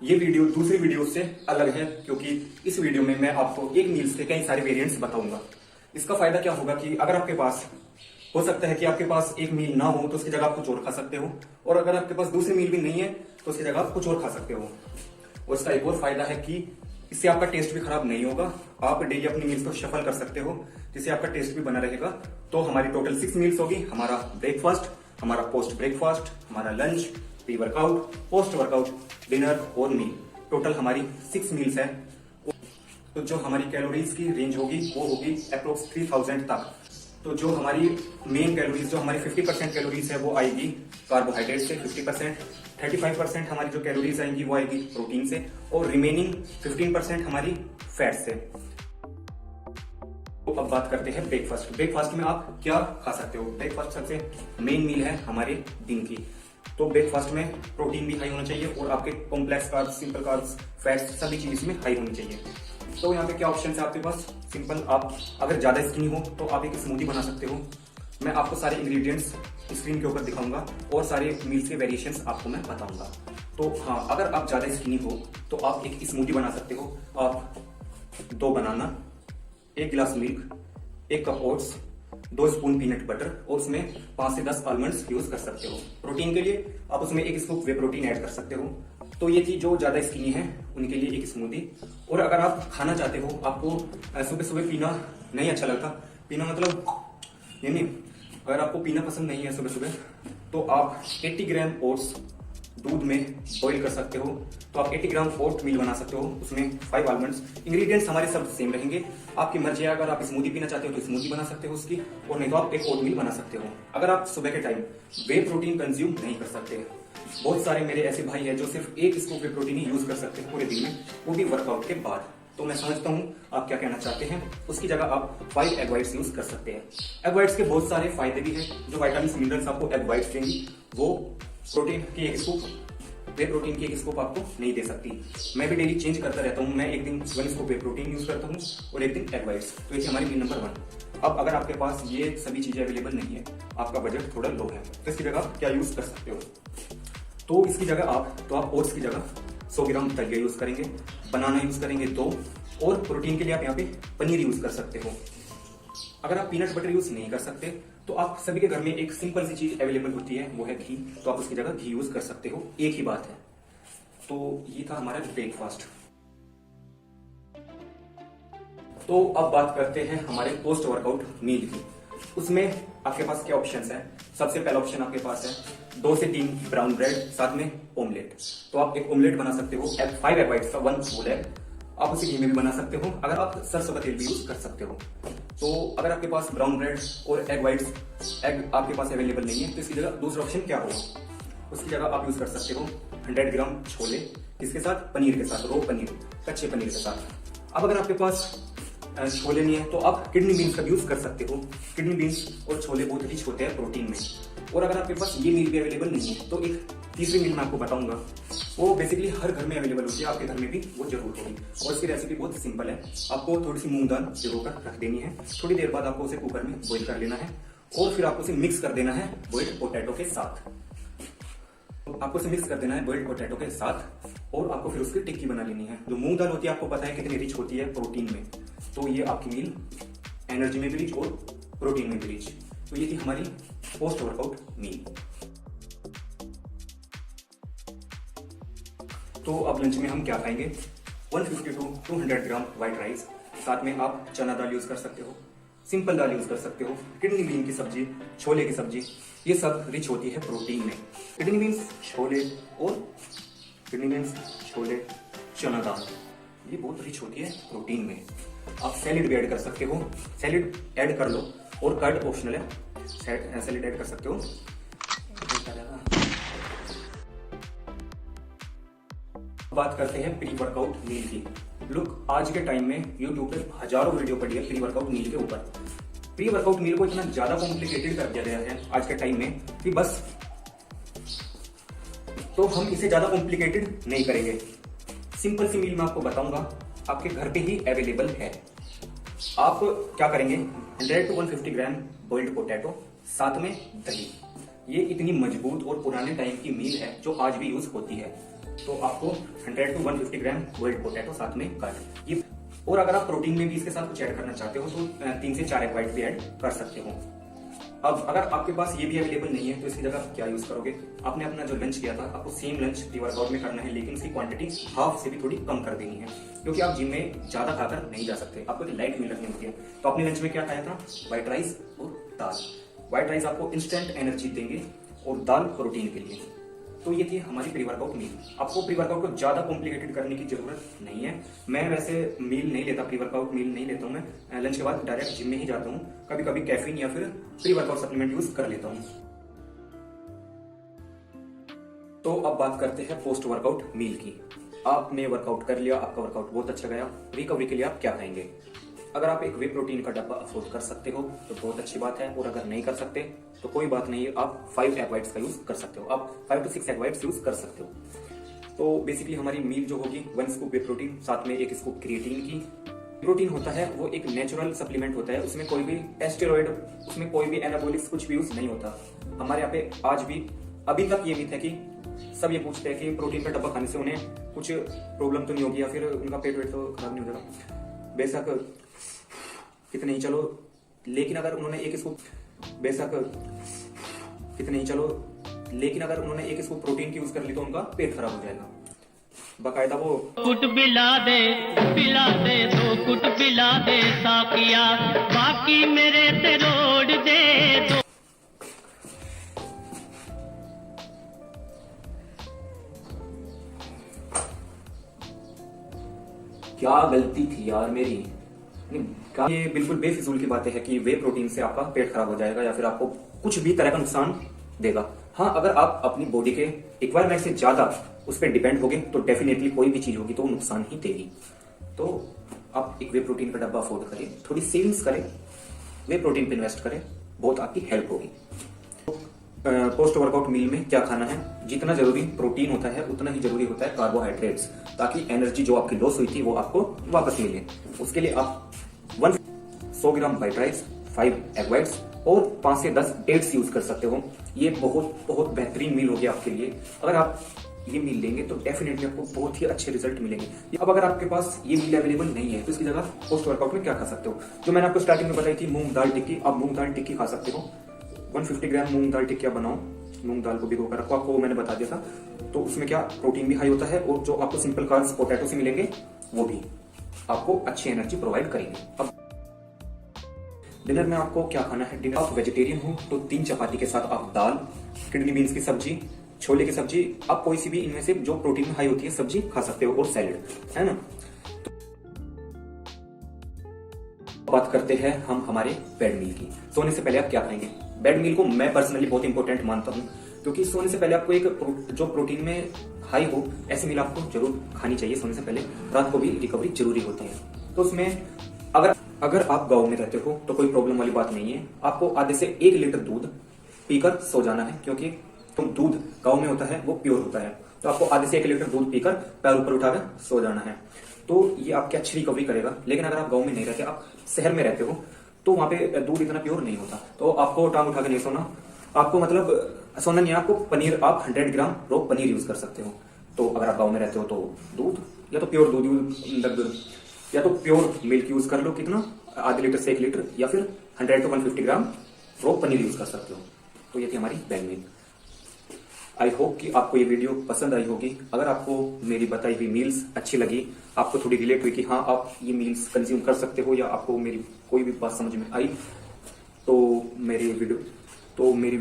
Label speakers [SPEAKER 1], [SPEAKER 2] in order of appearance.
[SPEAKER 1] ये वीडियो दूसरी वीडियो से अलग है क्योंकि इस वीडियो में मैं आपको एक मील्स के कई सारे वेरिएंट्स बताऊंगा। इसका फायदा क्या होगा कि अगर आपके पास हो सकता है कि आपके पास एक मील ना हो तो उसकी जगह आप कुछ और खा सकते हो, और अगर आपके पास दूसरी मील भी नहीं है तो उसकी जगह आप कुछ और खा सकते हो। और इसका एक और फायदा है कि इससे आपका टेस्ट भी खराब नहीं होगा। आप डेली अपनी मील्स को शफल कर सकते हो जिससे आपका टेस्ट भी बना रहेगा। तो हमारी टोटल 6 मील्स होगी। हमारा ब्रेकफास्ट, हमारा पोस्ट ब्रेकफास्ट, हमारा lunch, pre workout, post workout, dinner और मील, टोटल हमारी 6 मील्स है। तो जो हमारी कैलोरीज की रेंज होगी वो होगी अप्रोक्स 3000 तक। तो जो हमारी मेन कैलोरीज, जो हमारी 50% कैलोरीज है वो आएगी कार्बोहाइड्रेट से, 50%, 35% हमारी जो कैलोरीज आएंगी वो आएगी प्रोटीन से, और रिमेनिंग 15% हमारी फैट से। तो अब बात करते हैं ब्रेकफास्ट। ब्रेकफास्ट में आप क्या खा सकते हो? ब्रेकफास्ट सबसे मेन मील है हमारे दिन की। तो ब्रेकफास्ट में प्रोटीन भी हाई होना चाहिए और आपके complex carbs, simple carbs, fats सभी चीज इसमें हाई होनी चाहिए। तो यहाँ पे क्या ऑप्शन है आपके पास? सिंपल, आप अगर ज्यादा स्किनी हो तो आप एक स्मूदी बना सकते हो। मैं आपको सारे इंग्रेडिएंट्स स्क्रीन के ऊपर दिखाऊंगा और सारे मील्स के वेरिएशंस आपको मैं बताऊंगा। तो हाँ, अगर आप ज्यादा स्किनी हो तो आप एक स्मूदी बना सकते हो। आप 2 बनाना, 1 गिलास milk, 1 cup oats, 2 spoon peanut butter और उसमें 5 से 10 आलमंड्स यूज कर सकते हो। प्रोटीन के लिए आप उसमें 1 स्कूप वे प्रोटीन ऐड कर सकते हो। तो ये चीज जो ज्यादा स्किनी है उनके लिए एक स्मूदी। और अगर आप खाना चाहते हो, आपको सुबह सुबह पीना नहीं अच्छा लगता, पीना मतलब ये नहीं, अगर आपको पीना पसंद नहीं है सुबह सुबह, तो आप 80 ग्राम ओट्स दूध में बॉईल कर सकते हो। तो आप 80 ग्राम ओट मील बना सकते हो, उसमें 5 आलमंड्स। इंग्रेडिएंट्स हमारे सब सेम रहेंगे, आपकी मर्जी है। अगर आप स्मूदी पीना चाहते हो तो स्मूदी बना सकते हो उसकी, और नहीं तो आप एक ओट मील बना सकते हो। अगर आप सुबह के टाइम वे प्रोटीन कंज्यूम नहीं कर सकते, बहुत सारे मेरे ऐसे भाई हैं जो सिर्फ 1 स्कूप वे प्रोटीन ही यूज कर सकते हैं पूरे दिन में, वो भी वर्कआउट के बाद। तो मैं समझता हूँ आप क्या कहना चाहते हैं। उसकी जगह आप 5 एग व्हाइट्स यूज कर सकते हैं। एग व्हाइट्स के बहुत सारे फायदे भी हैं। जो विटामिन मिनरल्स आपको एग व्हाइट्स देंगी वो प्रोटीन की 1 स्कूप, वे प्रोटीन की 1 स्कूप आपको नहीं दे सकती। मैं भी डेली चेंज करता रहता हूँ। मैं एक दिन 1 स्कूप वे प्रोटीन यूज करता हूँ और एक दिन एग व्हाइट्स। तो ये हमारी मील नंबर 1। अब अगर आपके पास ये सभी चीजें अवेलेबल नहीं है, आपका बजट थोड़ा लो है, तो इसकी जगह आप क्या यूज कर सकते हो? तो इसकी जगह आप ओट्स की जगह 100 ग्राम दलिया यूज करेंगे, बनाना यूज करेंगे 2, और प्रोटीन के लिए आप यहाँ पे पनीर यूज कर सकते हो। अगर आप पीनट बटर यूज नहीं कर सकते तो आप सभी के घर में एक सिंपल सी चीज अवेलेबल होती है, वो है घी। तो आप उसकी जगह घी यूज कर सकते हो, एक ही बात है। तो ये था हमारा ब्रेकफास्ट। तो अब बात करते हैं हमारे पोस्ट वर्कआउट मील की। उसमें आपके पास क्या ऑप्शंस है? सबसे पहला ऑप्शन आपके पास है 2 से 3 ब्राउन ब्रेड, साथ में ऑमलेट। तो आप एक ऑमलेट बना सकते हो, 5 एग व्हाइट्स का 1 होल एग। आप उसे घी में भी बना सकते हो, अगर आप सरसों का तेल भी यूज कर सकते हो। तो अगर आपके पास ब्राउन ब्रेड और एग व्हाइट्स, एग आपके पास अवेलेबल नहीं है, तो इसकी जगह दूसरा ऑप्शन क्या होगा? उसकी जगह आप यूज कर सकते हो 100 ग्राम छोले, किसके साथ? पनीर के साथ, रो पनीर, कच्चे पनीर के साथ। अब अगर आपके पास छोले नहीं है तो आप किडनी बीन्स का यूज कर सकते हो। किडनी बीन्स और छोले बहुत रिच होते हैं प्रोटीन में। और अगर आपके पास ये मील भी अवेलेबल नहीं है तो एक तीसरी मील मैं आपको बताऊंगा, वो बेसिकली हर घर में अवेलेबल होती है, आपके घर में भी वो जरूर होगी। और इसकी रेसिपी बहुत सिंपल है। आपको थोड़ी सी मूंग दाल भिगोकर रख देनी है, थोड़ी देर बाद आपको उसे कुकर में बॉईल कर लेना है, और फिर आपको उसे मिक्स कर देना है बॉइल्ड पोटैटो के साथ। आपको उसे मिक्स कर देना है बॉइल्ड पोटैटो के साथ, और आपको फिर उसकी टिक्की बना लेनी है। जो मूंग दाल होती है आपको पता है कितनी रिच होती है प्रोटीन में, तो ये आपकी मील एनर्जी में भी रिच और प्रोटीन में भी रिच। तो ये थी हमारी पोस्ट वर्कआउट मील। तो अब लंच में हम क्या खाएंगे? 150 to 200 ग्राम व्हाइट राइस, साथ में आप चना दाल यूज कर सकते हो, सिंपल दाल यूज कर सकते हो, किडनी बीन की सब्जी, छोले की सब्जी, ये सब रिच होती है प्रोटीन में। किडनी बीन्स, छोले, चना दाल, ये बहुत रिच होती है प्रोटीन में। आप सैलेड भी ऐड कर सकते हो, सैलेड ऐड कर लो, और कर्ड ऑप्शनल है, सैलेड ऐड कर सकते हो। बात करते हैं प्री वर्कआउट मील की। लुक, आज के टाइम में यूट्यूब पे हजारों वीडियो पड़ी है प्री वर्कआउट मील के ऊपर। प्री वर्कआउट मील को इतना ज्यादा कॉम्प्लिकेटेड कर दिया गया है आज के टाइम में कि बस, तो हम इसे ज्यादा कॉम्प्लिकेटेड नहीं करेंगे। सिंपल सी मील मैं आपको बताऊंगा, आपके घर पे ही अवेलेबल है। आप क्या करेंगे? 100 to 150 ग्राम बॉइल्ड पोटैटो, साथ में दही। ये इतनी मजबूत और पुराने टाइम की मील है जो आज भी यूज होती है। तो आपको 100 to 150 ग्राम बॉइल्ड पोटैटो साथ में काट ये। और अगर आप प्रोटीन में भी इसके साथ कुछ ऐड करना चाहते हो तो 3 से 4 एग व्हाइट भी ऐड कर सकते हो। अब अगर आपके पास ये भी अवेलेबल नहीं है तो इसकी जगह आप क्या यूज करोगे, आपने अपना जो लंच किया था आपको सेम लंच प्री वर्कआउट में करना है, लेकिन इसकी क्वांटिटी हाफ से भी थोड़ी कम कर देनी है, क्योंकि आप जिम में ज्यादा खाकर नहीं जा सकते, आपको एक लाइट मील रखनी होती है। तो आपने लंच में क्या खाया था, व्हाइट राइस और दाल। व्हाइट राइस आपको इंस्टेंट एनर्जी देंगे और दाल प्रोटीन के लिए। तो ये थी हमारी प्री वर्कआउट मील। आपको प्री वर्कआउट को ज्यादा कॉम्प्लिकेटेड करने की जरूरत नहीं है। मैं वैसे मील नहीं लेता, प्री वर्कआउट मील नहीं लेता हूँ, मैं लंच के बाद डायरेक्ट जिम में ही जाता हूँ। कभी कभी कैफीन या फिर प्री वर्कआउट सप्लीमेंट यूज कर लेता हूँ। तो अब बात करते हैं पोस्ट वर्कआउट मील की। आपने वर्कआउट कर लिया, आपका वर्कआउट बहुत अच्छा गया, रिकवरी के लिए आप क्या खाएंगे। अगर आप एक वे प्रोटीन का डब्बा अफोर्ड कर सकते हो तो बहुत अच्छी बात है, और अगर नहीं कर सकते तो कोई बात नहीं, आप 5 एग व्हाइट्स का यूज कर सकते हो, आप 5 to 6 एग व्हाइट्स यूज कर सकते हो। तो बेसिकली हमारी मील जो होगी 1 स्कूप वे प्रोटीन, साथ में 1 स्कूप क्रिएटिन की। प्रोटीन होता है वो एक नेचुरल सप्लीमेंट होता है, उसमें कोई भी स्टेरॉइड, उसमें कोई भी एनाबॉलिक्स कुछ भी यूज नहीं होता। हमारे यहाँ पे आज भी अभी तक ये मिथ है कि सब ये पूछते हैं कि प्रोटीन का डब्बा खाने से उन्हें कुछ प्रॉब्लम तो नहीं होगी या फिर उनका पेट वेट तो खराब नहीं हो जाएगा। बेशक कितने ही चलो, लेकिन अगर उन्होंने एक स्कूप प्रोटीन की यूज कर ली तो उनका पेट खराब हो जाएगा। बाकायदा वो
[SPEAKER 2] कुट पिला दे तो कुट पिला दे साकिया, बाकी मेरे से रोड दे दो।
[SPEAKER 1] क्या गलती थी यार मेरी। ये बिल्कुल बेफिजूल की बातें हैं कि वे प्रोटीन से आपका पेट खराब हो जाएगा या फिर आपको कुछ भी तरह का नुकसान देगा। हाँ, अगर आप अपनी बॉडी के रिक्वायरमेंट से ज्यादा उस पर डिपेंड होगे तो डेफिनेटली कोई भी चीज होगी तो वो नुकसान ही देगी। तो आप एक वे प्रोटीन का डब्बा अफोर्ड करें, थोड़ी सेविंग्स करें, वे प्रोटीन पे इन्वेस्ट करें, बहुत आपकी हेल्प होगी। पोस्ट वर्कआउट मील में क्या खाना है, जितना जरूरी प्रोटीन होता है उतना ही जरूरी होता है कार्बोहाइड्रेट्स, ताकि एनर्जी जो आपकी लॉस हुई थी वो आपको वापस मिले। उसके लिए आप 100 ग्राम व्हाइट राइस, 5 एग व्हाइट्स और 5 से 10 डेट्स यूज कर सकते हो। ये बहुत बेहतरीन मील होगी आपके लिए। अगर आप ये मील लेंगे तो डेफिनेटली आपको बहुत ही अच्छे रिजल्ट मिलेंगे। अब अगर आपके पास ये मील अवेलेबल नहीं है तो इसकी जगह पोस्ट वर्कआउट में क्या खा सकते हो, जो मैंने आपको स्टार्टिंग में बताई थी मूंग दाल टिक्की। आप मूंग दाल टिक्की खा सकते हो। 150 ग्राम मूंग दाल टिक्की बनाओ, मूंग दाल को भिगो कर रखो, आपको मैंने बता दिया था। तो उसमें क्या प्रोटीन भी हाई होता है और जो आपको सिंपल कार्ब्स पोटैटो से मिलेंगे वो भी आपको अच्छी एनर्जी प्रोवाइड करेंगे। अब डिनर में आपको क्या खाना है, डिनर आप वेजिटेरियन हो तो 3 चपाती के साथ आप दाल, किडनी बीन्स की सब्जी, छोले की सब्जी, आप कोई सी भी इनमें से जो प्रोटीन में हाई होती है सब्जी खा सकते हो, और सैलेड, है ना। बात करते हैं हम हमारे बेड मील की। सोने से पहले आप क्या खाएंगे। बेड मील को मैं पर्सनली बहुत इंपॉर्टेंट मानता हूं, क्योंकि सोने से पहले आपको एक जो प्रोटीन में हाई हो ऐसी मील आपको जरूर खानी चाहिए सोने से पहले। रात को भी रिकवरी जरूरी होती है। तो उसमें अगर आप गांव में रहते हो तो कोई प्रॉब्लम वाली बात नहीं है। आपको आधे से 1 लीटर दूध पीकर सो जाना है, क्योंकि दूध गांव में होता है वो प्योर होता है। तो आपको आधे से 1 लीटर दूध पीकर पैर ऊपर उठाकर सो जाना है। तो ये आपकी अच्छी रिकवरी करेगा। लेकिन अगर आप गांव में नहीं रहते, आप शहर में रहते हो, तो वहां पे दूध इतना प्योर नहीं होता, तो आपको टांग उठा के नहीं सोना। आपको मतलब सोना नहीं, आपको पनीर, आप 100 ग्राम रॉ पनीर यूज कर सकते हो। तो अगर आप गांव में रहते हो तो दूध या तो प्योर दूध या तो प्योर मिल्क यूज कर लो, कितना, आधे लीटर से 1 लीटर, या फिर 100 to 150 gram raw paneer use कर सकते हो। तो ये थी हमारी बेड मील। आई होप कि आपको ये वीडियो पसंद आई होगी। अगर आपको मेरी बताई हुई मील्स अच्छी लगी, आपको थोड़ी रिलेट हुई कि हाँ आप ये मील्स कंज्यूम कर सकते हो, या आपको मेरी कोई भी बात समझ में आई, तो मेरी